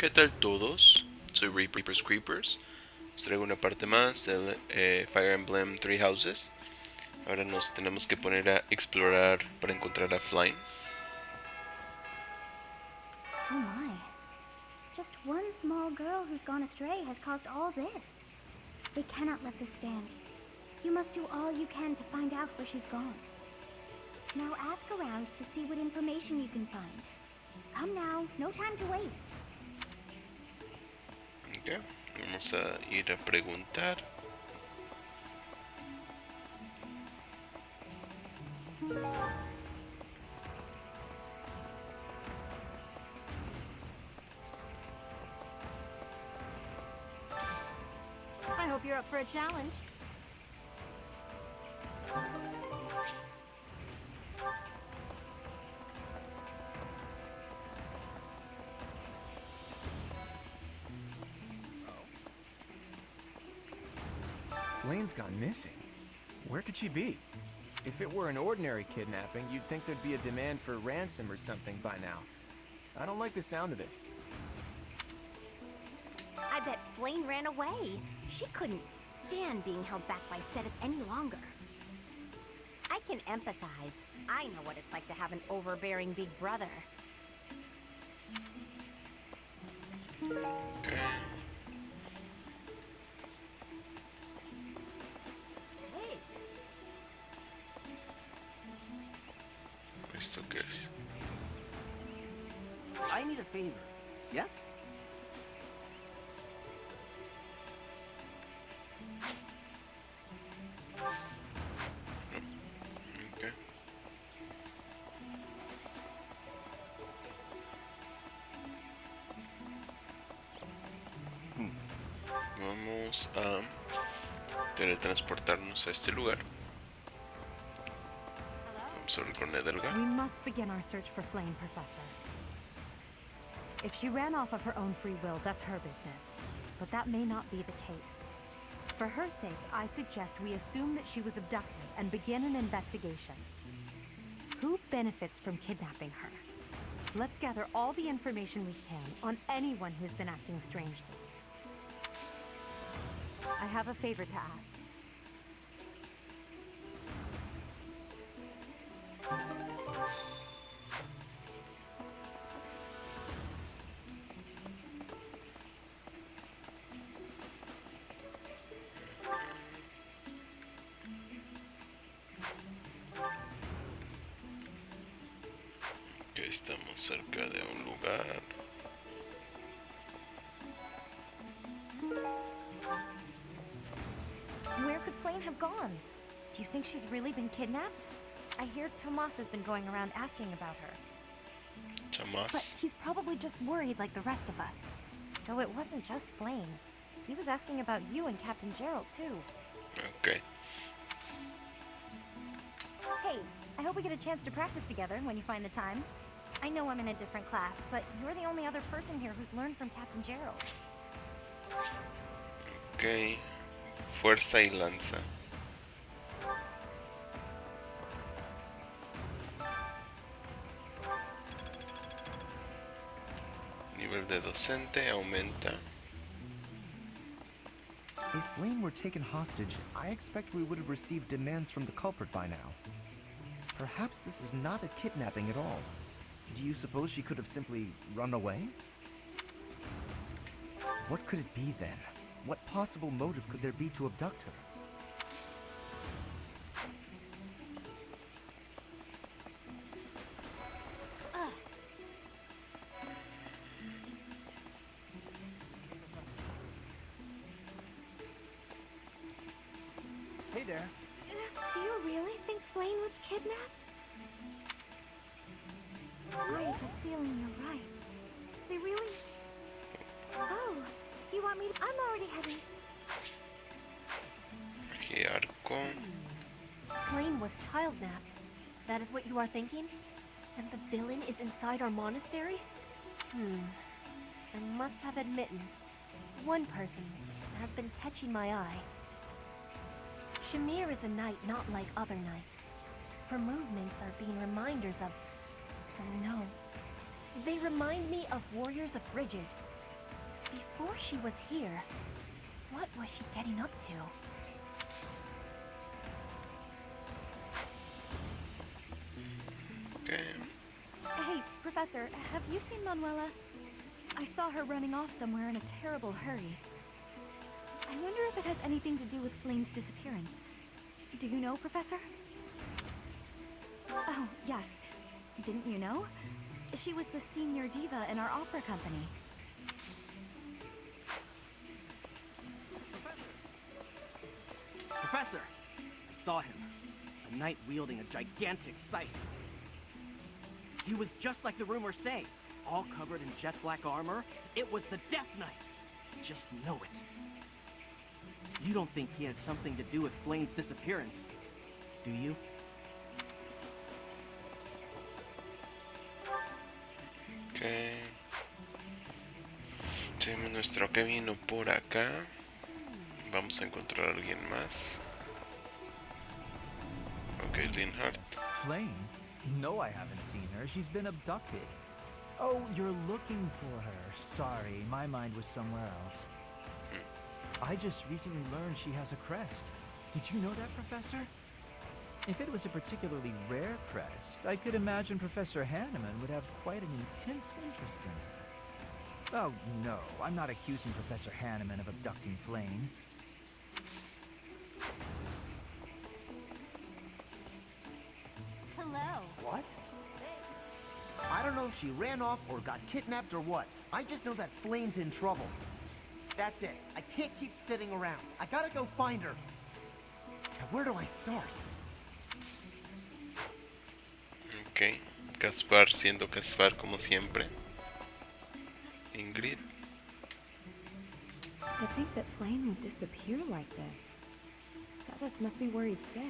¿Qué tal todos? Soy Reapers Creepers. Les traigo una parte más del Fire Emblem Three Houses. Ahora nos tenemos que poner a explorar para encontrar a Flynn. Oh my. Just one small girl who's gone astray has caused all this. We cannot let this stand. You must do all you can to find out where she's gone. Now ask around to see what information you can find. Come now, no time to waste. Okay. Vamos a ir a preguntar. I hope you're up for a challenge. Flane's gone missing. Where could she be? If it were an ordinary kidnapping, you'd think there'd be a demand for ransom or something by now. I don't like the sound of this. I bet Flame ran away. She couldn't stand being held back by Seth any longer. I can empathize. I know what it's like to have an overbearing big brother. Okay. Hey, ¿Esto qué es? I need a favor. Yes? Okay. Vamos a teletransportarnos a este lugar. Vamos a hablar con Edelgar. we must begin our search for Flame, Professor. If she ran off of her own free will, that's her business. But that may not be the case. For her sake, I suggest we assume that she was abducted and begin an investigation. Who benefits from kidnapping her? Let's gather all the information we can on anyone who's been acting strangely. I have a favor to ask. Que estamos cerca de un lugar. Where could Flame have gone? Do you think she's really been kidnapped? I hear Tomas has been going around asking about her. But Jamás. he's probably just worried like the rest of us. Though it wasn't just Flame. He was asking about you and Captain Gerald, too. Okay. Hey, I hope we get a chance to practice together when you find the time. I know I'm in a different class, but you're the only other person here who's learned from Captain Gerald. Ok. Fuerza y lanza. Nivel de docente aumenta. If Flame were taken hostage, I expect we would have received demands from the culprit by now. Perhaps this is not a kidnapping at all. Do you suppose she could have simply run away? What could it be then? What possible motive could there be to abduct her? Hey there. Do you really think Flame was kidnapped? I have a feeling you're right. They really... Oh, you want me to... I'm already heading. Aquí arco. Flame was child-napped. That is what you are thinking? And the villain is inside our monastery? I must have admittance. One person has been catching my eye. Shamir is a knight not like other knights. Her movements are being reminders of... oh no. They remind me of warriors of Brigid. Before she was here, what was she getting up to? Okay. Hey, Professor, have you seen Manuela? I saw her running off somewhere in a terrible hurry. I wonder if it has anything to do with Flane's disappearance. Do you know, Professor? Oh, yes. Didn't you know? She was the senior diva in our opera company. Professor! I saw him. A knight wielding a gigantic scythe. He was just like the rumors say. All covered in jet black armor. It was the Death Knight. I just know it. You don't think he has something to do with Flane's disappearance, do you? Ok. Tenemos nuestro camino por acá. Vamos a encontrar a alguien más. Ok, Linhardt. Flame? No, I haven't seen her. She's been abducted. Oh, you're looking for her. Sorry, my mind was somewhere else. I just recently learned she has a crest. Did you know that, Professor? If it was a particularly rare crest, I could imagine Professor Hanneman would have quite an intense interest in it. Oh, no, I'm not accusing Professor Hanneman of abducting Flame. Hello. What? I don't know if she ran off or got kidnapped or what. I just know that Flame's in trouble. That's it. I can't keep sitting around. I gotta go find her. Now, where do I start? Ok. Caspar siendo Caspar como siempre. Ingrid. To think that Flame would disappear like this. Sedith must be worried sick.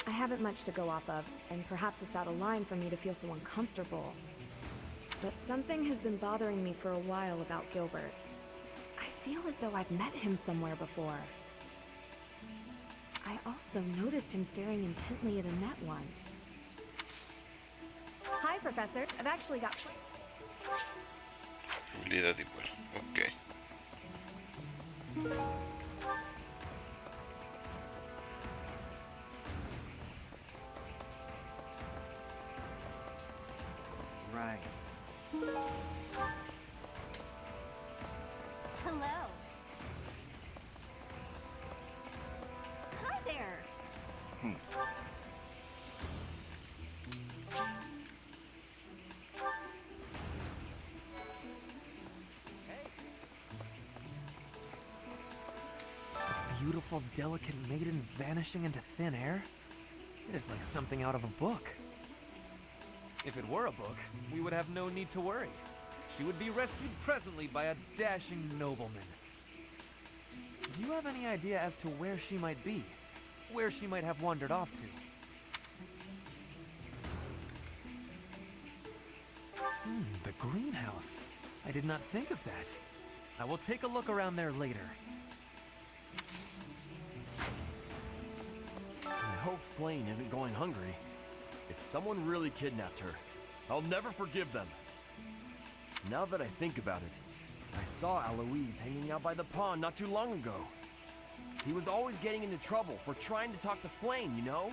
I haven't much to go off of, and perhaps it's out of line for me to feel so uncomfortable. But something has been bothering me for a while about Gilbert. I feel as though I've met him somewhere before. I also noticed him staring intently at Annette once. Hi, Professor. I've actually got... Habilidad igual. Ok. Right. Hello. Hi there. Beautiful, delicate maiden vanishing into thin air? It is like something out of a book. If it were a book, we would have no need to worry. She would be rescued presently by a dashing nobleman. Do you have any idea as to where she might be? Where she might have wandered off to? The greenhouse. I did not think of that. I will take a look around there later. I hope Flame isn't going hungry. If someone really kidnapped her, I'll never forgive them. Now that I think about it, I saw Aloise hanging out by the pond not too long ago. He was always getting into trouble for trying to talk to Flame, you know?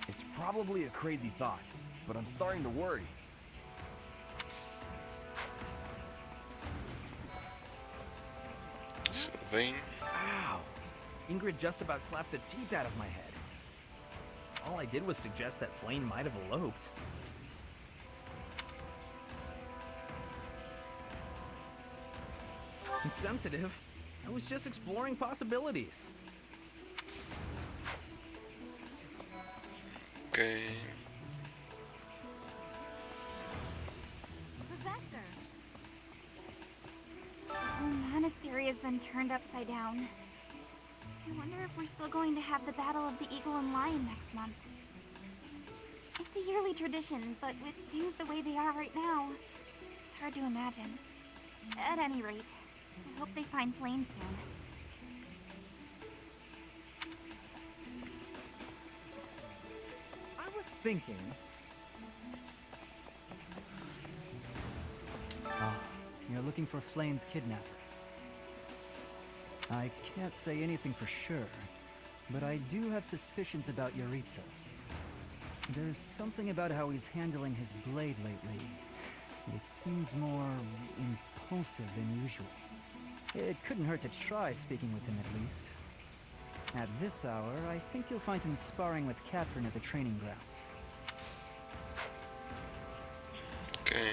It's probably a crazy thought, but I'm starting to worry. Sylvain. Ow! Ingrid just about slapped the teeth out of my head. All I did was suggest that Flame might have eloped. Insensitive. I was just exploring possibilities. Ok. Professor. The whole monastery has been turned upside down. I wonder if we're still going to have the Battle of the Eagle and Lion next month. It's a yearly tradition, but with things the way they are right now, it's hard to imagine. At any rate, I hope they find Flame soon. I was thinking... You're looking for Flayn's kidnapper. I can't say anything for sure, but I do have suspicions about Yaritza. There's something about how he's handling his blade lately. It seems more impulsive than usual. It couldn't hurt to try speaking with him at least. At this hour, I think you'll find him sparring with Catherine at the training grounds. Okay.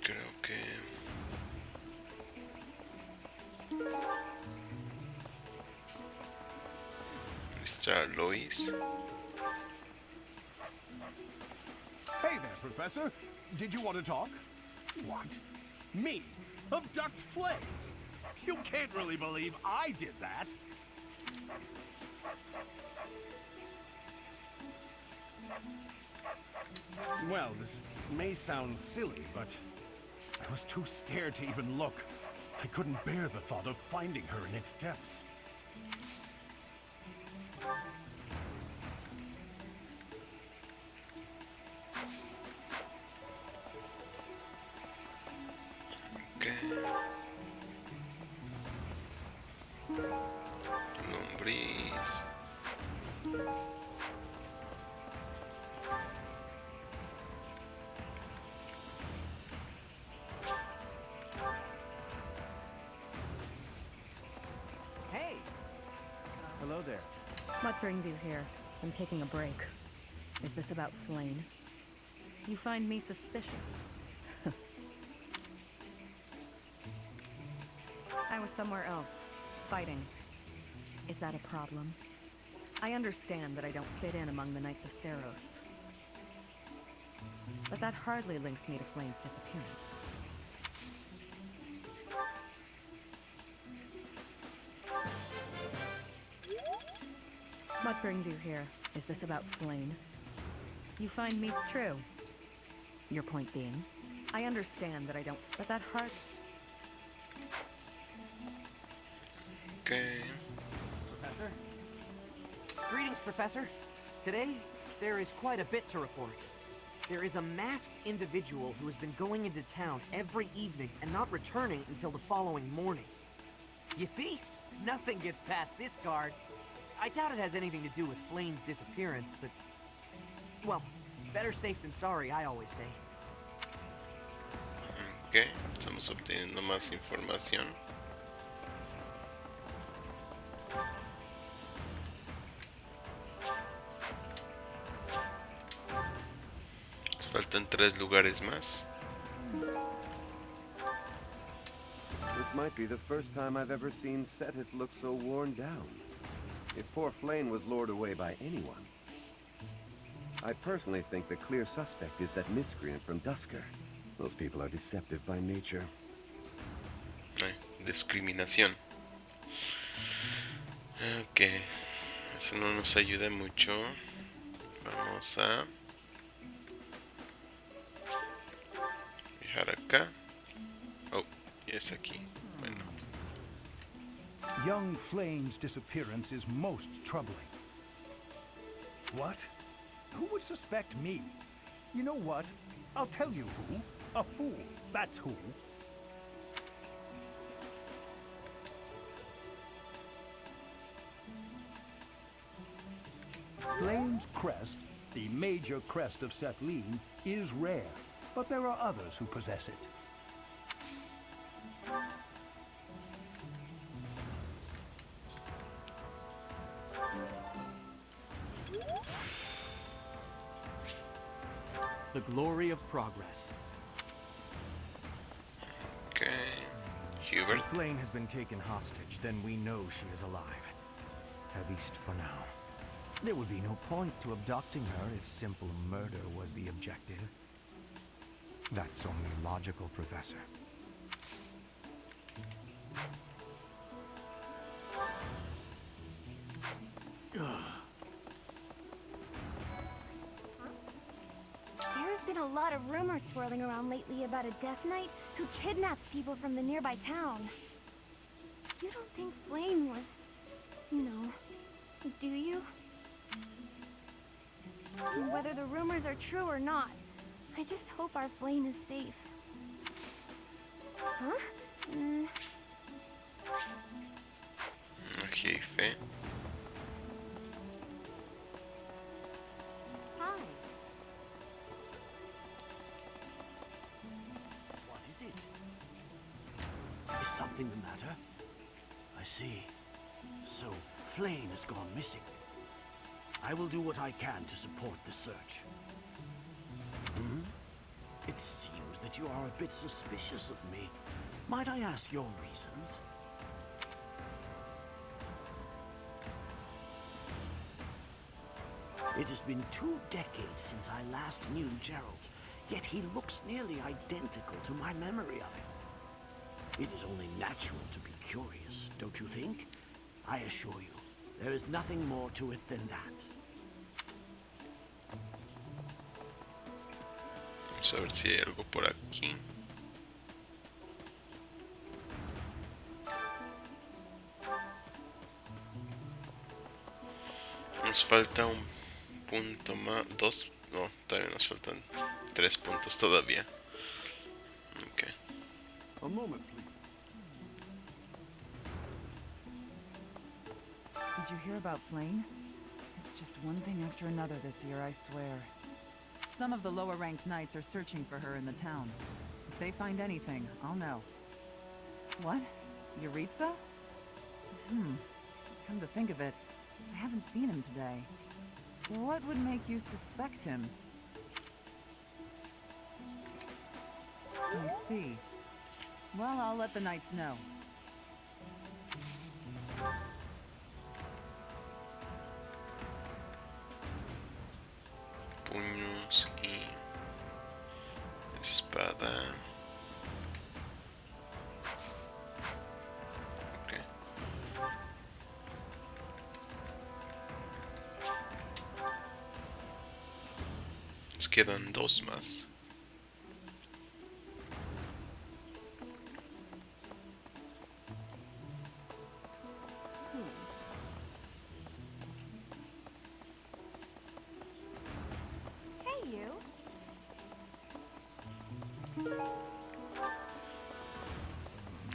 Creo que... Mr. Lois. Hey there, Professor. Did you want to talk? What? Me? Abduct Flay? You can't really believe I did that. Well, this may sound silly, but I was too scared to even look. I couldn't bear the thought of finding her in its depths. Okay. Lombriz. Hey! Hello there. What brings you here? I'm taking a break. Is this about Flayn? You find me suspicious. I was somewhere else, fighting. Is that a problem? I understand that I don't fit in among the Knights of Seiros. But that hardly links me to Flayn's disappearance. What brings you here? Is this about Flayn? You find me true. Your point being, I understand that I don't, but that hard. Okay. Professor? Greetings, Professor. Today, there is quite a bit to report. There is a masked individual who has been going into town every evening and not returning until the following morning. You see? Nothing gets past this guard. I doubt it has anything to do with Flayn's disappearance, but... well, better safe than sorry, I always say. Ok, estamos obteniendo más información. Nos faltan 3 lugares más. This might be the first time I've ever seen Seteth look so worn down. If poor Flayn was lured away by anyone. I personally think the clear suspect is that miscreant from Dusker. Those people are deceptive by nature. Discriminación. Ok, eso no nos ayuda mucho. Vamos a dejar acá. Oh, y es aquí. Bueno. Young Flayn's disappearance is most troubling. What? Who would suspect me? You know what? I'll tell you who. A fool, that's who. Flayn's crest, the major crest of Setleen, is rare, but there are others who possess it. The glory of progress. Okay. Hubert. If Flayn has been taken hostage, then we know she is alive. At least for now. There would be no point to abducting her if simple murder was the objective. That's only logical, Professor. lot of rumors swirling around lately about a Death Knight who kidnaps people from the nearby town. You don't think Flame was, you know, do you? Whether the rumors are true or not, I just hope our Flame is safe. Huh? Jefe. Hi. What is it? Is something the matter? I see. So, Flame has gone missing. I will do what I can to support the search. Hmm? It seems that you are a bit suspicious of me. Might I ask your reasons? It has been 2 decades since I last knew Gerald, yet he looks nearly identical to my memory of him. It is only natural to be curious, don't you think? I assure you, there is nothing more to it than that. Vamos a ver si hay algo por aquí. Nos falta un punto más. 2. No, todavía nos faltan 3 puntos todavía. Ok. A moment, please. Did you hear about Flame? It's just one thing after another this year, I swear. Some of the lower-ranked knights are searching for her in the town. If they find anything, I'll know. What? Yuritsa? Come to think of it, I haven't seen him today. What would make you suspect him? I see. Well, I'll let the knights know. Puños y espada. Okay. Nos quedan 2 más.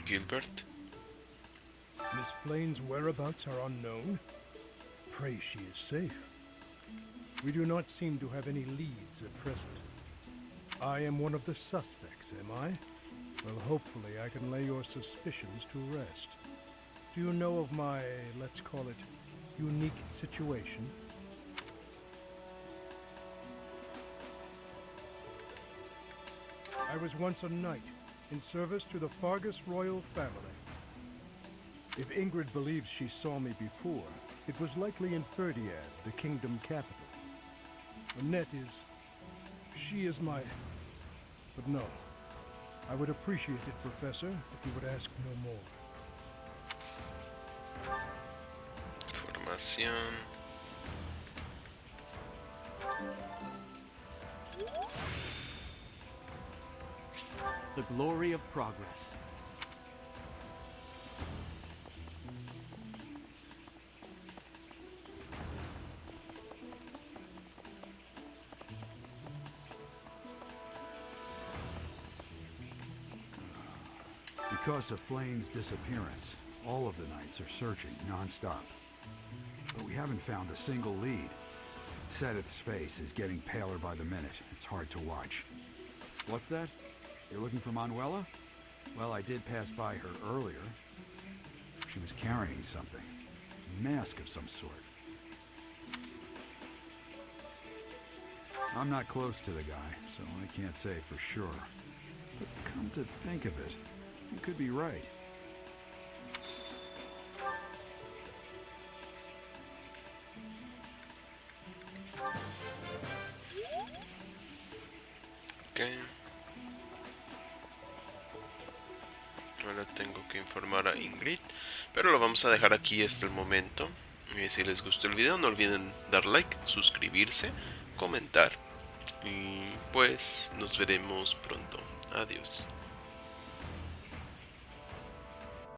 Gilbert. Miss Flane's whereabouts are unknown. Pray she is safe. We do not seem to have any leads at present. I am one of the suspects, am I? Well, hopefully I can lay your suspicions to rest. Do you know of my, let's call it, unique situation? I was once a knight, in service to the Fargus royal family. If Ingrid believes she saw me before, it was likely in Ferdiad, the kingdom capital. The net is... she is my... But no. I would appreciate it, Professor, if you would ask no more. Formación. The glory of progress. Because of Flame's disappearance, all of the knights are searching non-stop. But we haven't found a single lead. Sedith's face is getting paler by the minute. It's hard to watch. What's that? You're looking for Manuela? Well, I did pass by her earlier. She was carrying something. A mask of some sort. I'm not close to the guy, so I can't say for sure. But come to think of it, you could be right. Okay. Ahora tengo que informar a Ingrid, pero lo vamos a dejar aquí hasta el momento. Si les gustó el video, no olviden dar like, suscribirse, comentar Y pues nos veremos pronto. Adiós.